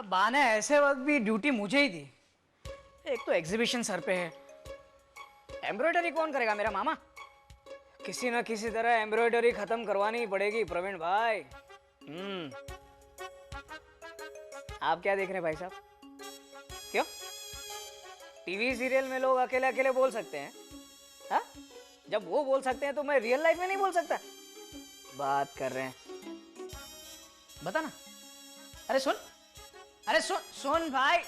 अब बा ने ऐसे वक्त भी ड्यूटी मुझे ही दी। एक तो एग्जीबिशन सर पे है, एम्ब्रॉयडरी कौन करेगा? मेरा मामा। किसी ना किसी तरह एम्ब्रॉयडरी खत्म करवानी ही पड़ेगी प्रवीण भाई। आप क्या देख रहे हैं भाई साहब? क्यों? टीवी सीरियल में लोग अकेले अकेले बोल सकते हैं, हा? जब वो बोल सकते हैं तो मैं रियल लाइफ में नहीं बोल सकता? बात कर रहे हैं, बता ना। अरे सुन, अरे सुन सुन भाई,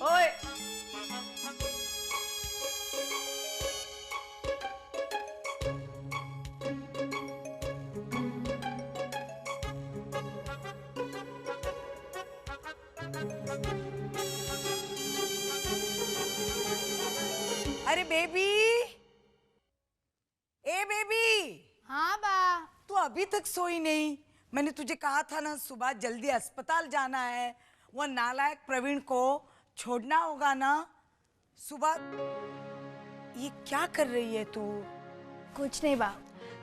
ओए। अरे बेबी, ए बेबी। हाँ बा। तू अभी तक सोई नहीं? मैंने तुझे कहा था ना सुबह जल्दी अस्पताल जाना है, वो नालायक प्रवीण को छोड़ना होगा ना सुबह। ये क्या कर रही है तू? कुछ नहीं बा,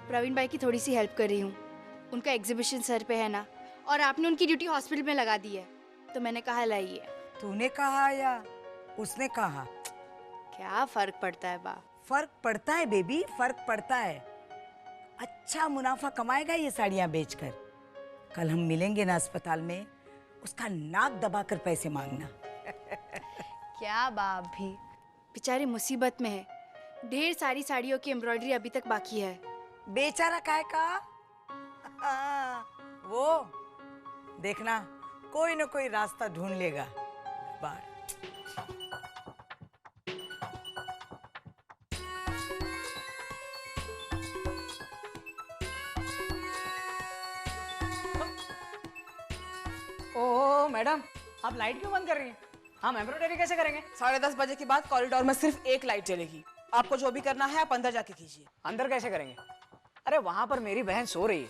प्रवीण भाई की थोड़ी सी हेल्प कर रही हूँ। उनका एग्जीबिशन सर पे है ना, और आपने उनकी ड्यूटी हॉस्पिटल में लगा दी है, तो मैंने कहा लाइए। तूने कहा या उसने कहा? क्या फर्क पड़ता है बा? फर्क पड़ता है बेबी, फर्क पड़ता है। अच्छा मुनाफा कमाएगा ये साड़ियां बेचकर। कल हम मिलेंगे ना अस्पताल में, उसका नाक दबाकर पैसे मांगना। क्या बा, भी बेचारी मुसीबत में है। ढेर सारी साड़ियों की एम्ब्रॉयडरी अभी तक बाकी है। बेचारा काय का? वो देखना, कोई ना कोई रास्ता ढूंढ लेगा। बार ओह मैडम, आप लाइट क्यों बंद कर रही हैं? हम एम्ब्रॉयडरी कैसे करेंगे? 10:30 बजे के बाद कॉरिडोर में सिर्फ एक लाइट जलेगी। आपको जो भी करना है आप अंदर जाके कीजिए। अंदर कैसे करेंगे? अरे वहां पर मेरी बहन सो रही है,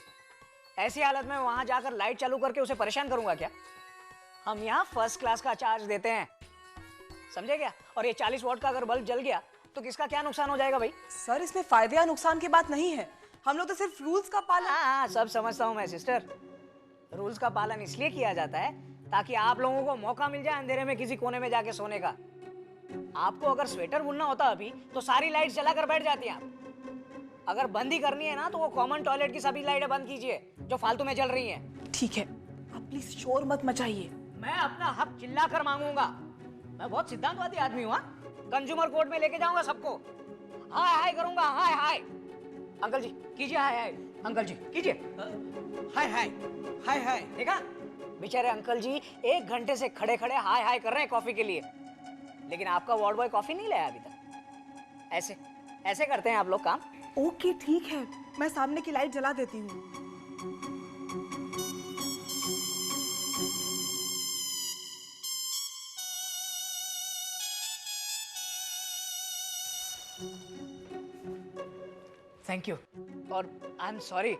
ऐसी हालत में वहां जाकर लाइट चालू करके उसे परेशान करूंगा क्या? हम यहाँ फर्स्ट क्लास का चार्ज देते हैं, समझे क्या? और ये 40 वॉट का अगर बल्ब जल गया तो किसका क्या नुकसान हो जाएगा भाई? सर इसमें फायदे या नुकसान की बात नहीं है, हम लोग तो सिर्फ रूल्स का पालन। हाँ, सब समझता हूँ मैं सिस्टर। रूल्स का पालन इसलिए किया जाता है ताकि आप लोगों को मौका मिल जाए अंधेरे में किसी कोने में जाके सोने का। आपको अगर स्वेटर बुनना होता अभी तो सारी लाइट्स जलाकर बैठ जाती हैं आप। अगर बंद ही करनी है ना तो वो कॉमन टॉयलेट की सभी लाइटें बंद कीजिए जो फालतू में जल रही हैं। ठीक है, आप प्लीज शोर मत मचाइए। मैं अपना हक चिल्ला कर मांगूंगा। मैं बहुत सिद्धांतवादी आदमी हूँ। कंज्यूमर कोर्ट में लेके जाऊंगा सबको, हाय हाय करूंगा, हाय हाय। अंकल जी कीजिए हाय हाय, अंकल जी कीजिए हाय हाय हाय हाय। देखा, बेचारे अंकल जी 1 घंटे से खड़े खड़े हाय हाय कर रहे हैं कॉफी के लिए, लेकिन आपका वार्ड बॉय कॉफी नहीं लाया अभी तक। ऐसे ऐसे करते हैं आप लोग काम। ओके ठीक है, मैं सामने की लाइट जला देती हूँ। Thank you. और आई एम सॉरी,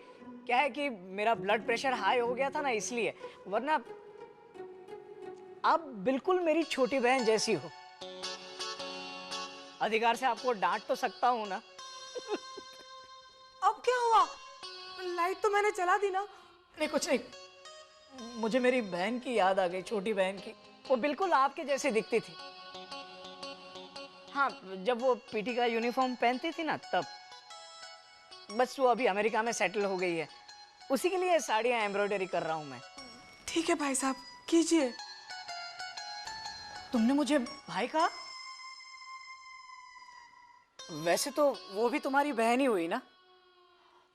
क्या है कि मेरा ब्लड प्रेशर हाई हो गया था ना इसलिए, वरना आप बिल्कुल मेरी छोटी बहन जैसी हो। अधिकार से आपको डांट तो सकता हूं ना? अब क्या हुआ? लाइट तो मैंने जला दी ना। नहीं कुछ नहीं, मुझे मेरी बहन की याद आ गई, छोटी बहन की। वो बिल्कुल आपके जैसी दिखती थी। हाँ, जब वो पीटी का यूनिफॉर्म पहनती थी ना तब। बस वो अभी अमेरिका में सेटल हो गई है, उसी के लिए साड़ियां एम्ब्रॉयडरी कर रहा हूं मैं। ठीक है भाई साहब, कीजिए। तुमने मुझे भाई कहा? वैसे तो वो भी तुम्हारी बहन ही हुई ना।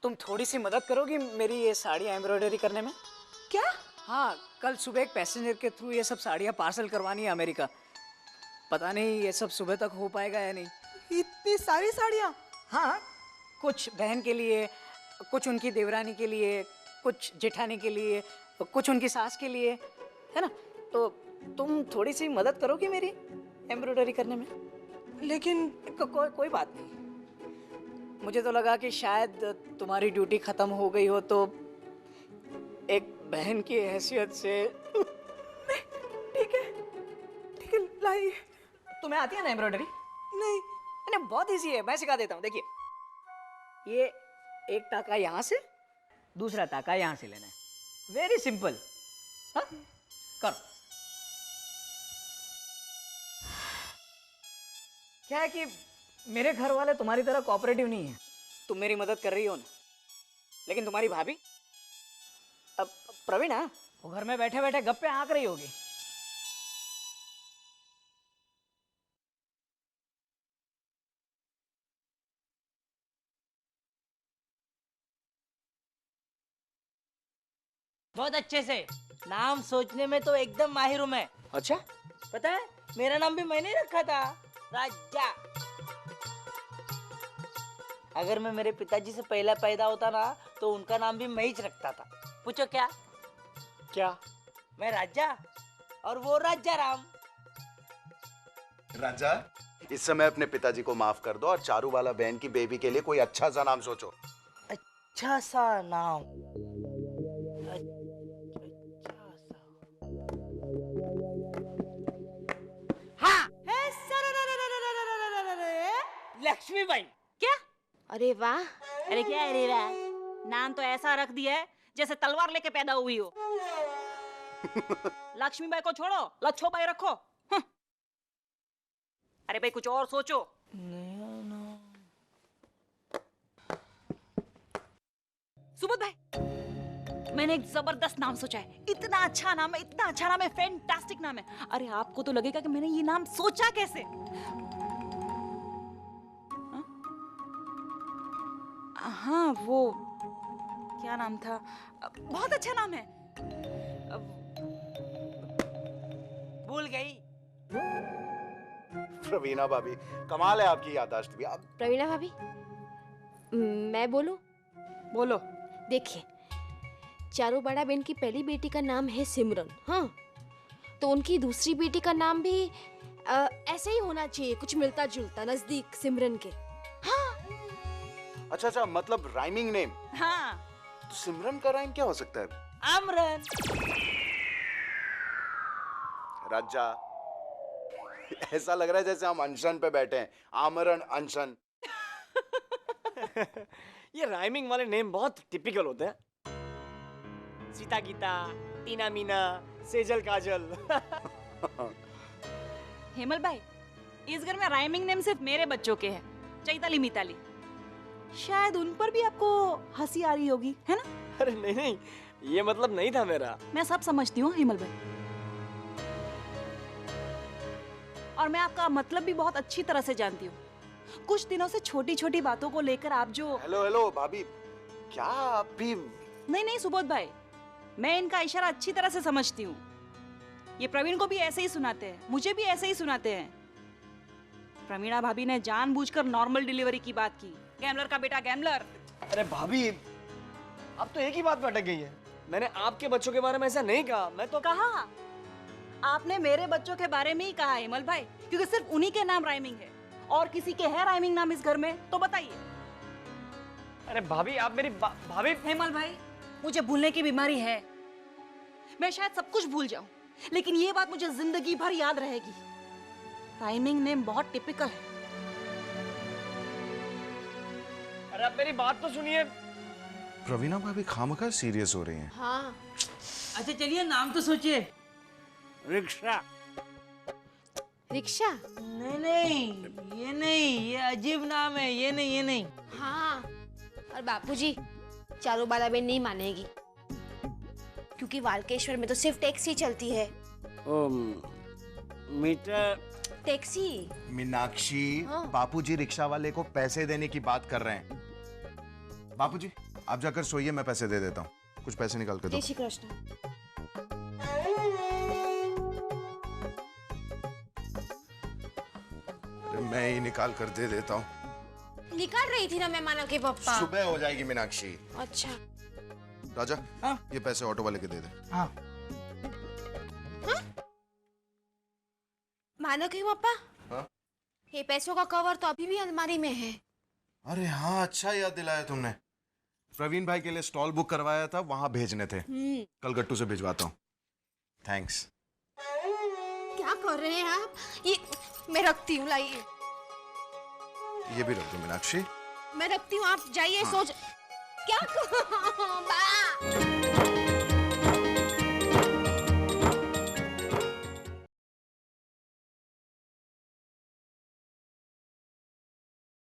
तुम थोड़ी सी मदद करोगी मेरी ये साड़ियां एम्ब्रॉयडरी करने में? क्या? हाँ, कल सुबह एक पैसेंजर के थ्रू ये सब साड़ियां पार्सल करवानी है अमेरिका। पता नहीं ये सब सुबह तक हो पाएगा या नहीं। इतनी सारी साड़ियाँ? हाँ, कुछ बहन के लिए, कुछ उनकी देवरानी के लिए, कुछ जेठानी के लिए, कुछ उनकी सास के लिए, है ना? तो तुम थोड़ी सी मदद करोगी मेरी एम्ब्रॉयडरी करने में? लेकिन कोई बात नहीं। मुझे तो लगा कि शायद तुम्हारी ड्यूटी खत्म हो गई हो तो एक बहन की हैसियत से। ठीक है लाइए। तुम्हें आती है ना एम्ब्रॉयडरी? नहीं। अरे बहुत इजी है, मैं सिखा देता हूँ। देखिए, ये एक टाका यहाँ से, दूसरा टाका यहाँ से लेना है। Very simple. हाँ, कर। क्या है कि मेरे घर वाले तुम्हारी तरह कोऑपरेटिव नहीं है। तुम मेरी मदद कर रही हो ना, लेकिन तुम्हारी भाभी अब प्रवीण है, वो घर में बैठे बैठे गप्पे हाँक रही होगी। बहुत अच्छे से। नाम सोचने में तो एकदम माहिर हूं मैं। अच्छा, पता है मेरा नाम भी मैंने ही रखा था, राजा। अगर मैं मेरे पिताजी से पहला पैदा होता ना तो उनका नाम भी मैं ही रखता था। पूछो क्या? क्या? मैं राजा और वो राजा राम। राजा, इस समय अपने पिताजी को माफ कर दो और चारू वाला बहन की बेबी के लिए कोई अच्छा सा नाम सोचो। अच्छा सा नाम। लक्ष्मीबाई। क्या? अरे वाह। अरे क्या है रे वाह? नाम तो ऐसा रख दिया है जैसे तलवार लेके पैदा हुई हो। लक्ष्मीबाई को छोड़ो, लच्छोबाई रखो। अरे भाई कुछ और सोचो। सुबोध भाई, मैंने एक जबरदस्त नाम सोचा है। इतना अच्छा नाम है, इतना अच्छा नाम है, फैंटास्टिक नाम है। अरे आपको तो लगेगा कि मैंने ये नाम सोचा कैसे। हाँ वो क्या नाम था, बहुत अच्छा नाम है। भूल गई। प्रवीणा भाभी, कमाल है आपकी याददाश्त भी। आप प्रवीणा भाभी, मैं बोलूं? बोलो। देखिए, चारू बड़ा बहन की पहली बेटी का नाम है सिमरन, हाँ, तो उनकी दूसरी बेटी का नाम भी ऐसे ही होना चाहिए, कुछ मिलता जुलता, नजदीक सिमरन के। अच्छा अच्छा, मतलब राइमिंग नेम। हाँ, तो सिमरन का राइम क्या हो सकता है? आमरन। राजा, ऐसा लग रहा है जैसे हम अनशन पे बैठे हैं। आमरण अनशन। ये राइमिंग वाले नेम बहुत टिपिकल होते हैं। सीता गीता, टीना मीना, सेजल काजल। हेमल भाई, इस घर में राइमिंग नेम सिर्फ मेरे बच्चों के हैं, चैताली मिताली। शायद उन पर भी आपको हंसी आ रही होगी, है ना? अरे नहीं नहीं, ये मतलब नहीं था मेरा। मैं सब समझती हूँ हेमल भाई, और मैं आपका मतलब भी बहुत अच्छी तरह से जानती हूँ। कुछ दिनों से छोटी छोटी बातों को लेकर आप जो हेलो हेलो भाभी, क्या आप भी? नहीं नहीं सुबोध भाई, मैं इनका इशारा अच्छी तरह से समझती हूँ। ये प्रवीण को भी ऐसे ही सुनाते हैं, मुझे भी ऐसे ही सुनाते हैं। प्रवीणा भाभी ने जानबूझकर नॉर्मल डिलीवरी की बात की। गैमलर का बेटा गैमलर। अरे भाभी, आप तो एक ही बात पे अटक गई है। मैंने आपके बच्चों के बारे में ऐसा नहीं कहा। मैं तो कहा, आपने मेरे बच्चों के बारे में ही कहा हेमल भाई, क्योंकि सिर्फ उन्हीं के नाम राइमिंग है। और किसी के है राइमिंग नाम इस घर में तो बताइए। अरे भाभी, आप मेरी भाभी। हेमल भाई, मुझे भूलने की बीमारी है। मैं शायद सब कुछ भूल जाऊं, लेकिन ये बात मुझे जिंदगी भर याद रहेगी। राइमिंग नेम बहुत टिपिकल है। अरे आप मेरी बात तो सुनिए। प्रवीणा भाभी खामखा सीरियस हो रही हैं। हाँ। अच्छा चलिए, नाम तो सोचिए। रिक्शा। रिक्शा? नहीं नहीं, ये नहीं, ये अजीब नाम है। ये नहीं, ये नहीं। हाँ, और बापूजी, चारू बाला बहन नहीं मानेगी, क्योंकि वालकेश्वर में तो सिर्फ टैक्सी चलती है। मीटर। टैक्सी। मीनाक्षी, हाँ। बापूजी रिक्शा वाले को पैसे देने की बात कर रहे हैं। बापूजी, आप जाकर सोइए, मैं पैसे दे देता हूँ। कुछ पैसे निकाल के दो। जय श्री कृष्ण। मैं ही निकाल कर दे देता हूँ। निकाल रही थी ना मैं मानव के पापा। सुबह हो जाएगी मीनाक्षी। अच्छा। राजा, हाँ? ये पैसे ऑटो वाले के दे दे। हाँ। मानव के पापा, हाँ? ये पैसों का कवर तो अभी भी अलमारी में है। अरे हाँ, अच्छा याद दिलाया तुमने। प्रवीण भाई के लिए स्टॉल बुक करवाया था, वहां भेजने थे। कल गट्टू से भिजवाता हूँ। थैंक्स। क्या कर रहे हैं आप? ये मैं रखती हूँ, लाइए। ये भी रख दो मीनाक्षी। मैं रखती हूँ, आप जाइए। सोच क्या? बा